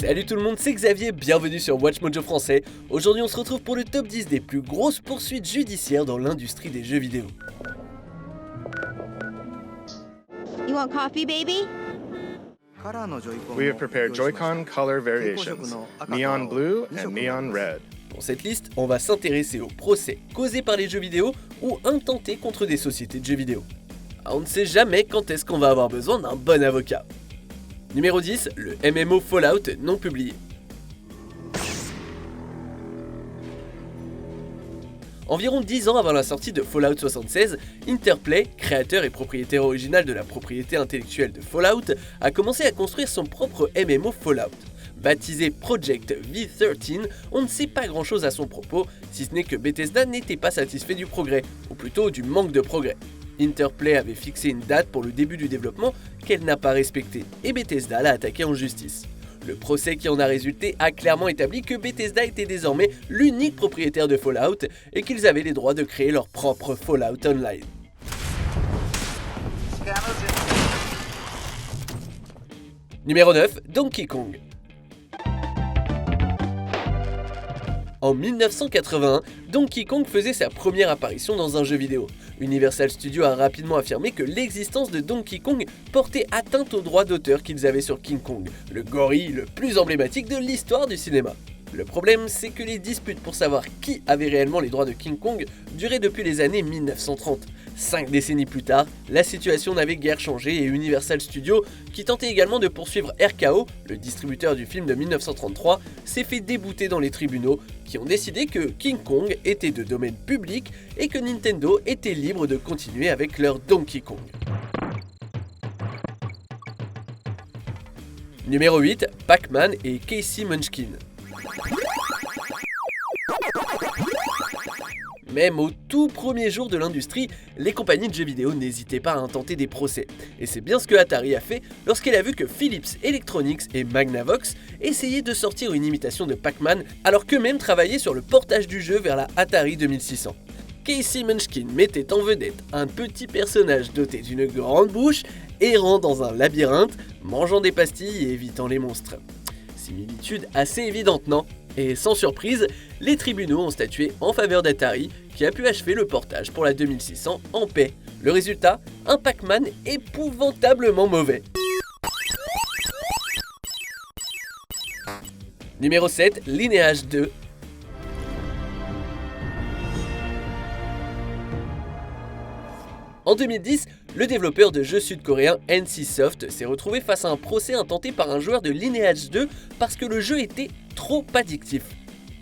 Salut tout le monde, c'est Xavier, bienvenue sur WatchMojo français. Aujourd'hui on se retrouve pour le top 10 des plus grosses poursuites judiciaires dans l'industrie des jeux vidéo. You want coffee, baby? We have prepared Joy-Con color variations, neon blue and neon red. Dans cette liste, on va s'intéresser aux procès causés par les jeux vidéo ou intentés contre des sociétés de jeux vidéo. On ne sait jamais quand est-ce qu'on va avoir besoin d'un bon avocat. Numéro 10, le MMO Fallout non publié. Environ 10 ans avant la sortie de Fallout 76, Interplay, créateur et propriétaire original de la propriété intellectuelle de Fallout, a commencé à construire son propre MMO Fallout. Baptisé Project V13, on ne sait pas grand chose à son propos, si ce n'est que Bethesda n'était pas satisfait du progrès, ou plutôt du manque de progrès. Interplay avait fixé une date pour le début du développement qu'elle n'a pas respectée, et Bethesda l'a attaqué en justice. Le procès qui en a résulté a clairement établi que Bethesda était désormais l'unique propriétaire de Fallout et qu'ils avaient les droits de créer leur propre Fallout Online. Numéro 9, Donkey Kong. En 1981, Donkey Kong faisait sa première apparition dans un jeu vidéo. Universal Studios a rapidement affirmé que l'existence de Donkey Kong portait atteinte aux droits d'auteur qu'ils avaient sur King Kong, le gorille le plus emblématique de l'histoire du cinéma. Le problème, c'est que les disputes pour savoir qui avait réellement les droits de King Kong duraient depuis les années 1930. 5 décennies plus tard, la situation n'avait guère changé et Universal Studios, qui tentait également de poursuivre RKO, le distributeur du film de 1933, s'est fait débouter dans les tribunaux qui ont décidé que King Kong était de domaine public et que Nintendo était libre de continuer avec leur Donkey Kong. Numéro 8, Pac-Man et Casey Munchkin. Même au tout premier jour de l'industrie, les compagnies de jeux vidéo n'hésitaient pas à intenter des procès. Et c'est bien ce que Atari a fait lorsqu'elle a vu que Philips Electronics et Magnavox essayaient de sortir une imitation de Pac-Man alors qu'eux-mêmes travaillaient sur le portage du jeu vers la Atari 2600. Casey Munchkin mettait en vedette un petit personnage doté d'une grande bouche, errant dans un labyrinthe, mangeant des pastilles et évitant les monstres. Similitude assez évidente, non ? Et sans surprise, les tribunaux ont statué en faveur d'Atari, qui a pu achever le portage pour la 2600 en paix. Le résultat, un Pac-Man épouvantablement mauvais. Numéro 7, Lineage 2. En 2010, le développeur de jeux sud-coréen NCSoft s'est retrouvé face à un procès intenté par un joueur de Lineage 2 parce que le jeu était trop addictif.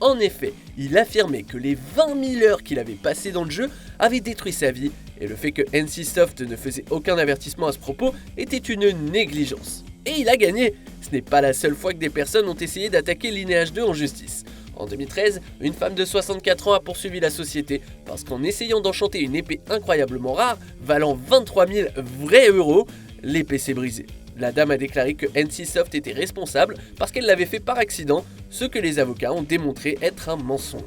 En effet, il affirmait que les 20 000 heures qu'il avait passées dans le jeu avaient détruit sa vie et le fait que NCSoft ne faisait aucun avertissement à ce propos était une négligence. Et il a gagné. Ce n'est pas la seule fois que des personnes ont essayé d'attaquer Lineage 2 en justice. En 2013, une femme de 64 ans a poursuivi la société parce qu'en essayant d'enchanter une épée incroyablement rare, valant 23 000 vrais euros, l'épée s'est brisée. La dame a déclaré que NCSoft était responsable parce qu'elle l'avait fait par accident, ce que les avocats ont démontré être un mensonge.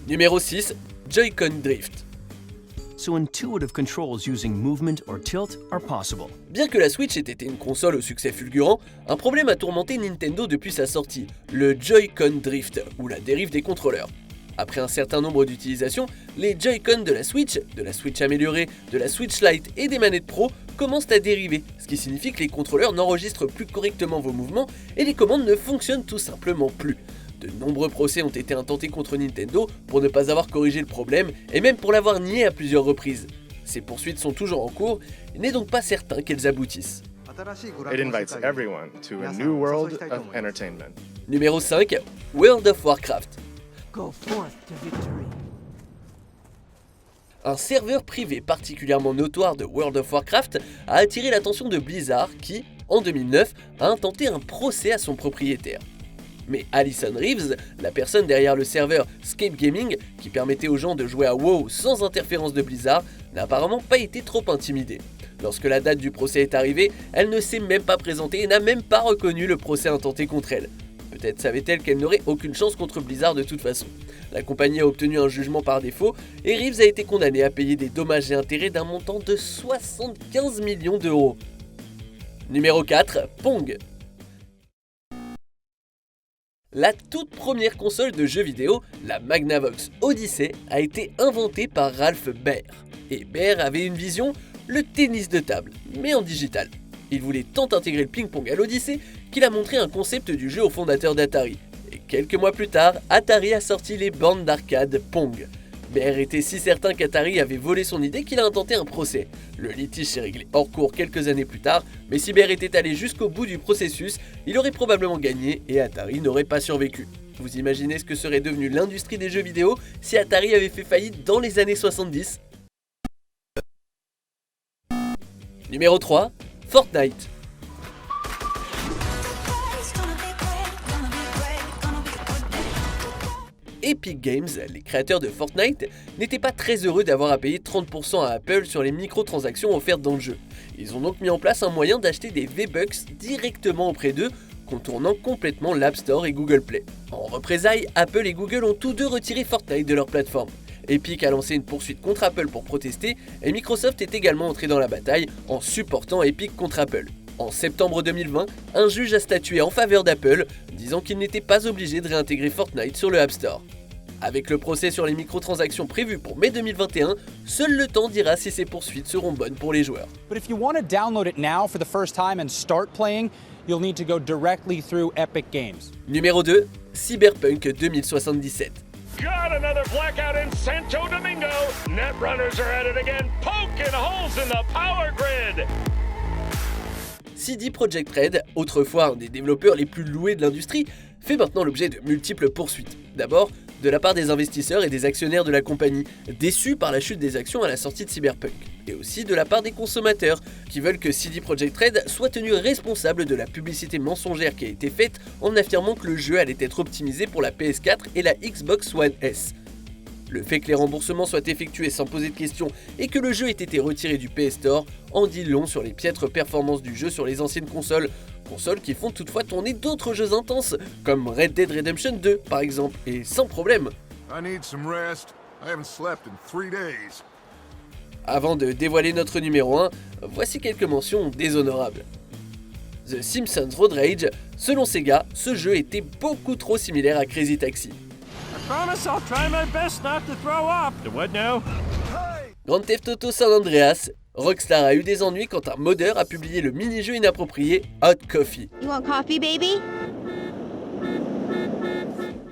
Numéro 6, Joy-Con Drift. So intuitive controls using movement or tilt are possible. Bien que la Switch ait été une console au succès fulgurant, un problème a tourmenté Nintendo depuis sa sortie, le Joy-Con Drift, ou la dérive des contrôleurs. Après un certain nombre d'utilisations, les Joy-Con de la Switch améliorée, de la Switch Lite et des manettes Pro commencent à dériver, ce qui signifie que les contrôleurs n'enregistrent plus correctement vos mouvements et les commandes ne fonctionnent tout simplement plus. De nombreux procès ont été intentés contre Nintendo pour ne pas avoir corrigé le problème et même pour l'avoir nié à plusieurs reprises. Ces poursuites sont toujours en cours, il n'est donc pas certain qu'elles aboutissent. It invites everyone to a new world of entertainment. Numéro 5, World of Warcraft. Go forth to victory. Un serveur privé particulièrement notoire de World of Warcraft a attiré l'attention de Blizzard qui, en 2009, a intenté un procès à son propriétaire. Mais Alison Reeves, la personne derrière le serveur Scape Gaming, qui permettait aux gens de jouer à WoW sans interférence de Blizzard, n'a apparemment pas été trop intimidée. Lorsque la date du procès est arrivée, elle ne s'est même pas présentée et n'a même pas reconnu le procès intenté contre elle. Peut-être savait-elle qu'elle n'aurait aucune chance contre Blizzard de toute façon. La compagnie a obtenu un jugement par défaut et Reeves a été condamné à payer des dommages et intérêts d'un montant de 75 millions d'euros. Numéro 4, Pong. La toute première console de jeux vidéo, la Magnavox Odyssey, a été inventée par Ralph Baer. Et Baer avait une vision, le tennis de table, mais en digital. Il voulait tant intégrer le ping-pong à l'Odyssey qu'il a montré un concept du jeu au fondateur d'Atari. Et quelques mois plus tard, Atari a sorti les bornes d'arcade Pong. Baer était si certain qu'Atari avait volé son idée qu'il a intenté un procès. Le litige s'est réglé hors cours quelques années plus tard, mais si Baer était allé jusqu'au bout du processus, il aurait probablement gagné et Atari n'aurait pas survécu. Vous imaginez ce que serait devenue l'industrie des jeux vidéo si Atari avait fait faillite dans les années 70 ? Numéro 3, Fortnite. Epic Games, les créateurs de Fortnite, n'étaient pas très heureux d'avoir à payer 30% à Apple sur les microtransactions offertes dans le jeu. Ils ont donc mis en place un moyen d'acheter des V-Bucks directement auprès d'eux, contournant complètement l'App Store et Google Play. En représailles, Apple et Google ont tous deux retiré Fortnite de leur plateforme. Epic a lancé une poursuite contre Apple pour protester et Microsoft est également entré dans la bataille en supportant Epic contre Apple. En septembre 2020, un juge a statué en faveur d'Apple, disant qu'il n'était pas obligé de réintégrer Fortnite sur le App Store. Avec le procès sur les microtransactions prévu pour mai 2021, seul le temps dira si ces poursuites seront bonnes pour les joueurs. But if you want to download it now for the first time and start playing, you'll need to go directly through Epic Games. Numéro 2, Cyberpunk 2077. Got another blackout in Santo Domingo. Netrunners are at it again, poking holes in the power grid. CD Projekt Red, autrefois un des développeurs les plus loués de l'industrie, fait maintenant l'objet de multiples poursuites. D'abord, de la part des investisseurs et des actionnaires de la compagnie, déçus par la chute des actions à la sortie de Cyberpunk. Et aussi de la part des consommateurs, qui veulent que CD Projekt Red soit tenu responsable de la publicité mensongère qui a été faite en affirmant que le jeu allait être optimisé pour la PS4 et la Xbox One S. Le fait que les remboursements soient effectués sans poser de questions et que le jeu ait été retiré du PS Store en dit long sur les piètres performances du jeu sur les anciennes consoles qui font toutefois tourner d'autres jeux intenses, comme Red Dead Redemption 2 par exemple, et sans problème. I need some rest. I haven't slept in 3 days. Avant de dévoiler notre numéro 1, voici quelques mentions déshonorables. The Simpsons Road Rage, selon Sega, ce jeu était beaucoup trop similaire à Crazy Taxi. Promise I'll try my best not to throw up. The what now? Grand Theft Auto San Andreas, Rockstar a eu des ennuis quand un modeur a publié le mini-jeu inapproprié Hot Coffee. You want coffee, baby?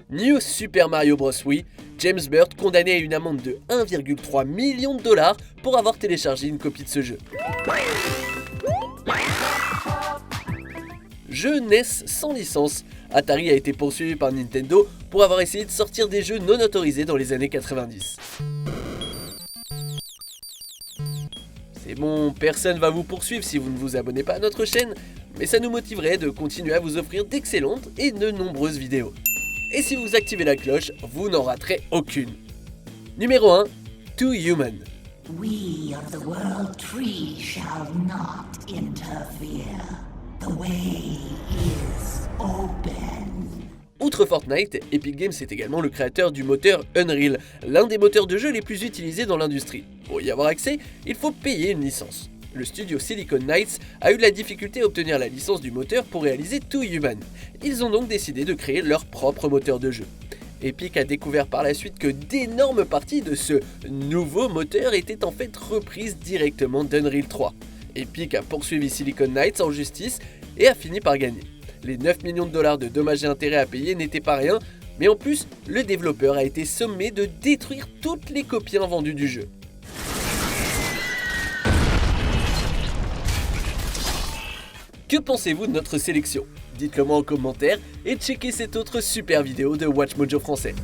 New Super Mario Bros. Wii, James Bird condamné à une amende de 1,3 million de dollars pour avoir téléchargé une copie de ce jeu. Jeu NES sans licence, Atari a été poursuivi par Nintendo pour avoir essayé de sortir des jeux non autorisés dans les années 90. C'est bon, personne va vous poursuivre si vous ne vous abonnez pas à notre chaîne, mais ça nous motiverait de continuer à vous offrir d'excellentes et de nombreuses vidéos. Et si vous activez la cloche, vous n'en raterez aucune. Numéro 1, Too Human. We of the World Tree shall not interfere. The way is open. Outre Fortnite, Epic Games est également le créateur du moteur Unreal, l'un des moteurs de jeu les plus utilisés dans l'industrie. Pour y avoir accès, il faut payer une licence. Le studio Silicon Knights a eu de la difficulté à obtenir la licence du moteur pour réaliser Too Human. Ils ont donc décidé de créer leur propre moteur de jeu. Epic a découvert par la suite que d'énormes parties de ce nouveau moteur étaient en fait reprises directement d'Unreal 3. Epic a poursuivi Silicon Knights en justice et a fini par gagner. Les 9 millions de dollars de dommages et intérêts à payer n'étaient pas rien, mais en plus, le développeur a été sommé de détruire toutes les copies vendues du jeu. Que pensez-vous de notre sélection ? Dites-le moi en commentaire et checkez cette autre super vidéo de WatchMojo français.